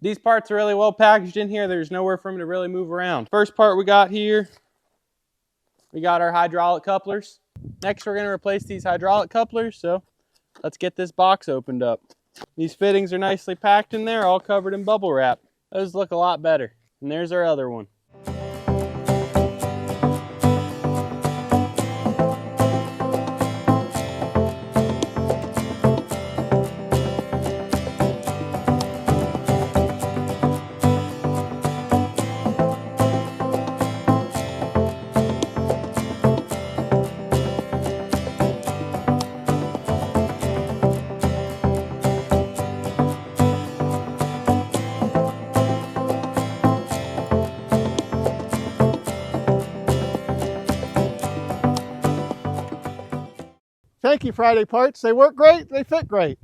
These parts are really well packaged in here. There's nowhere for them to really move around. First part we got here, we got our hydraulic couplers. Next we're going to replace these hydraulic couplers, so let's get this box opened up. These fittings are nicely packed in there, all covered in bubble wrap. Those look a lot better. And there's our other one. Thank you, Friday Parts. They work great, they fit great.